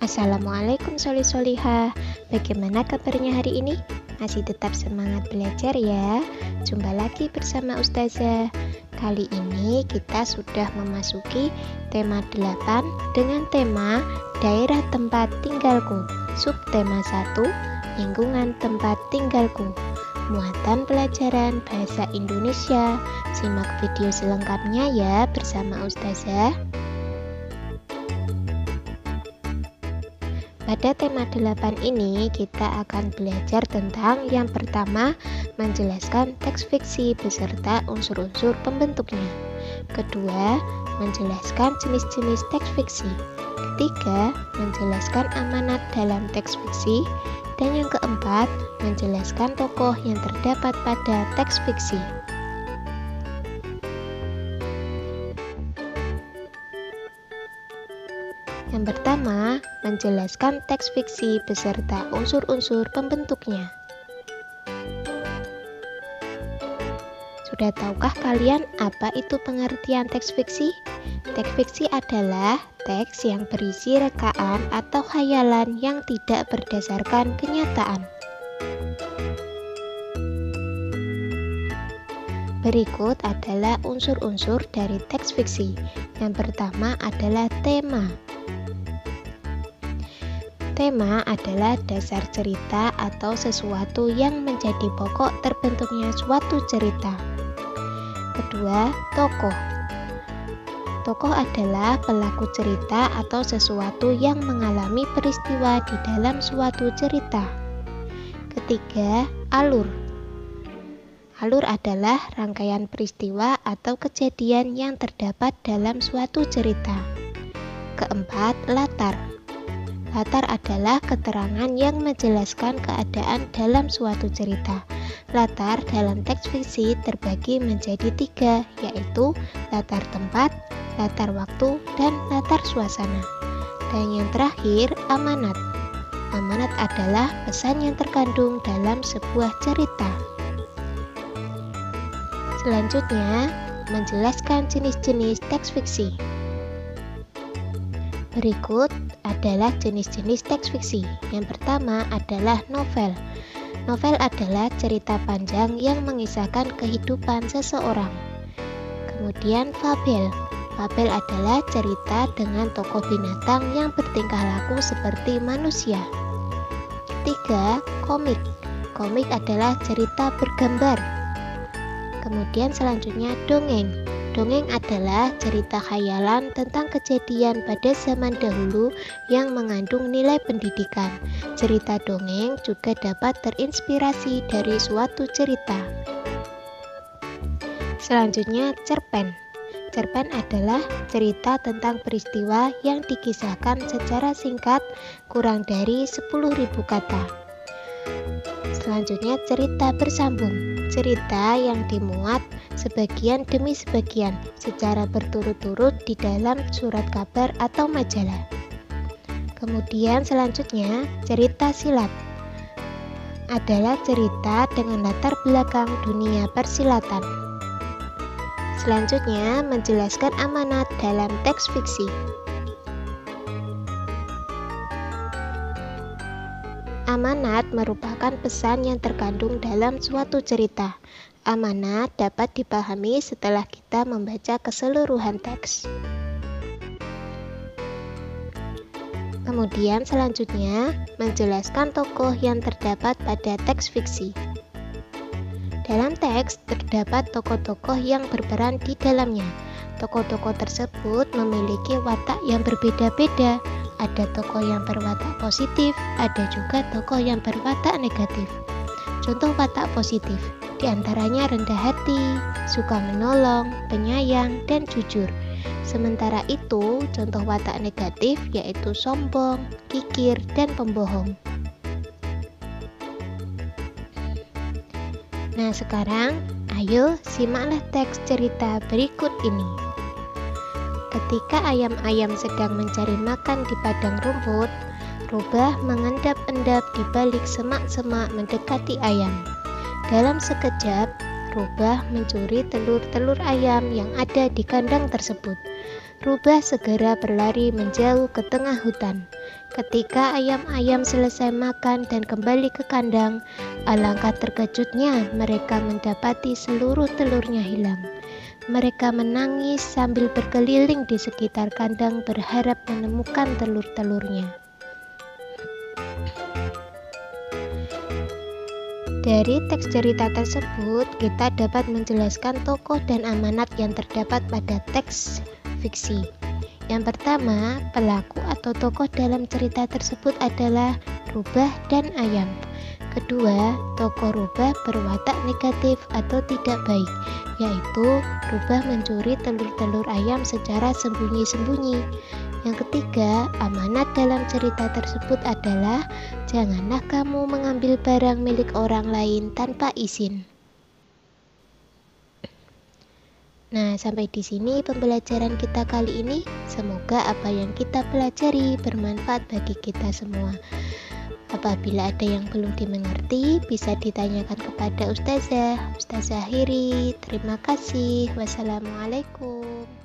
Assalamualaikum solih-solihah. Bagaimana kabarnya hari ini? Masih tetap semangat belajar ya? Jumpa lagi bersama Ustazah. Kali ini kita sudah memasuki tema 8 dengan tema daerah tempat tinggalku. Subtema 1, lingkungan tempat tinggalku. Muatan pelajaran bahasa Indonesia. Simak video selengkapnya ya bersama Ustazah. Pada tema 8 ini kita akan belajar tentang yang pertama, menjelaskan teks fiksi beserta unsur-unsur pembentuknya. Kedua, menjelaskan jenis-jenis teks fiksi. Ketiga, menjelaskan amanat dalam teks fiksi. Dan yang keempat, menjelaskan tokoh yang terdapat pada teks fiksi. Yang pertama, menjelaskan teks fiksi beserta unsur-unsur pembentuknya. Sudah tahukah kalian apa itu pengertian teks fiksi? Teks fiksi adalah teks yang berisi rekaan atau khayalan yang tidak berdasarkan kenyataan. Berikut adalah unsur-unsur dari teks fiksi. Yang pertama adalah tema. Tema adalah dasar cerita atau sesuatu yang menjadi pokok terbentuknya suatu cerita. Kedua, tokoh. Tokoh adalah pelaku cerita atau sesuatu yang mengalami peristiwa di dalam suatu cerita. Ketiga, alur. Alur adalah rangkaian peristiwa atau kejadian yang terdapat dalam suatu cerita. Keempat, latar. Latar adalah keterangan yang menjelaskan keadaan dalam suatu cerita. Latar dalam teks fiksi terbagi menjadi 3, yaitu latar tempat, latar waktu, dan latar suasana. Dan yang terakhir, amanat. Amanat adalah pesan yang terkandung dalam sebuah cerita. Selanjutnya, menjelaskan jenis-jenis teks fiksi. Berikut adalah jenis-jenis teks fiksi. Yang pertama adalah novel. Novel adalah cerita panjang yang mengisahkan kehidupan seseorang. Kemudian fabel. Fabel adalah cerita dengan tokoh binatang yang bertingkah laku seperti manusia. Ketiga, komik. Komik adalah cerita bergambar. Kemudian selanjutnya dongeng. Dongeng adalah cerita khayalan tentang kejadian pada zaman dahulu yang mengandung nilai pendidikan. Cerita dongeng juga dapat terinspirasi dari suatu cerita. Selanjutnya, cerpen. Cerpen adalah cerita tentang peristiwa yang dikisahkan secara singkat, kurang dari 10.000 kata. Selanjutnya, cerita bersambung. Cerita yang dimuat sebagian demi sebagian secara berturut-turut di dalam surat kabar atau majalah. Kemudian selanjutnya, cerita silat adalah cerita dengan latar belakang dunia persilatan. Selanjutnya, menjelaskan amanat dalam teks fiksi. Amanat merupakan pesan yang terkandung dalam suatu cerita. Amanat dapat dipahami setelah kita membaca keseluruhan teks. Kemudian selanjutnya, menjelaskan tokoh yang terdapat pada teks fiksi. Dalam teks terdapat tokoh-tokoh yang berperan di dalamnya. Tokoh-tokoh tersebut memiliki watak yang berbeda-beda. Ada tokoh yang berwatak positif, ada juga tokoh yang berwatak negatif. Contoh watak positif, diantaranya rendah hati, suka menolong, penyayang, dan jujur. Sementara itu, contoh watak negatif yaitu sombong, kikir, dan pembohong. Nah sekarang, ayo simaklah teks cerita berikut ini. Ketika ayam-ayam sedang mencari makan di padang rumput, Rubah mengendap-endap di balik semak-semak mendekati ayam. Dalam sekejap, Rubah mencuri telur-telur ayam yang ada di kandang tersebut. Rubah segera berlari menjauh ke tengah hutan. Ketika ayam-ayam selesai makan dan kembali ke kandang, alangkah terkejutnya mereka mendapati seluruh telurnya hilang. Mereka menangis sambil berkeliling di sekitar kandang berharap menemukan telur-telurnya. Dari teks cerita tersebut, kita dapat menjelaskan tokoh dan amanat yang terdapat pada teks fiksi. Yang pertama, pelaku atau tokoh dalam cerita tersebut adalah Rubah dan ayam. Kedua, tokoh Rubah berwatak negatif atau tidak baik, yaitu Rubah mencuri telur-telur ayam secara sembunyi-sembunyi. Yang ketiga, amanat dalam cerita tersebut adalah janganlah kamu mengambil barang milik orang lain tanpa izin. Nah, sampai di sini pembelajaran kita kali ini. Semoga apa yang kita pelajari bermanfaat bagi kita semua. Apabila ada yang belum dimengerti, bisa ditanyakan kepada Ustazah Hiri. Terima kasih. Wassalamualaikum.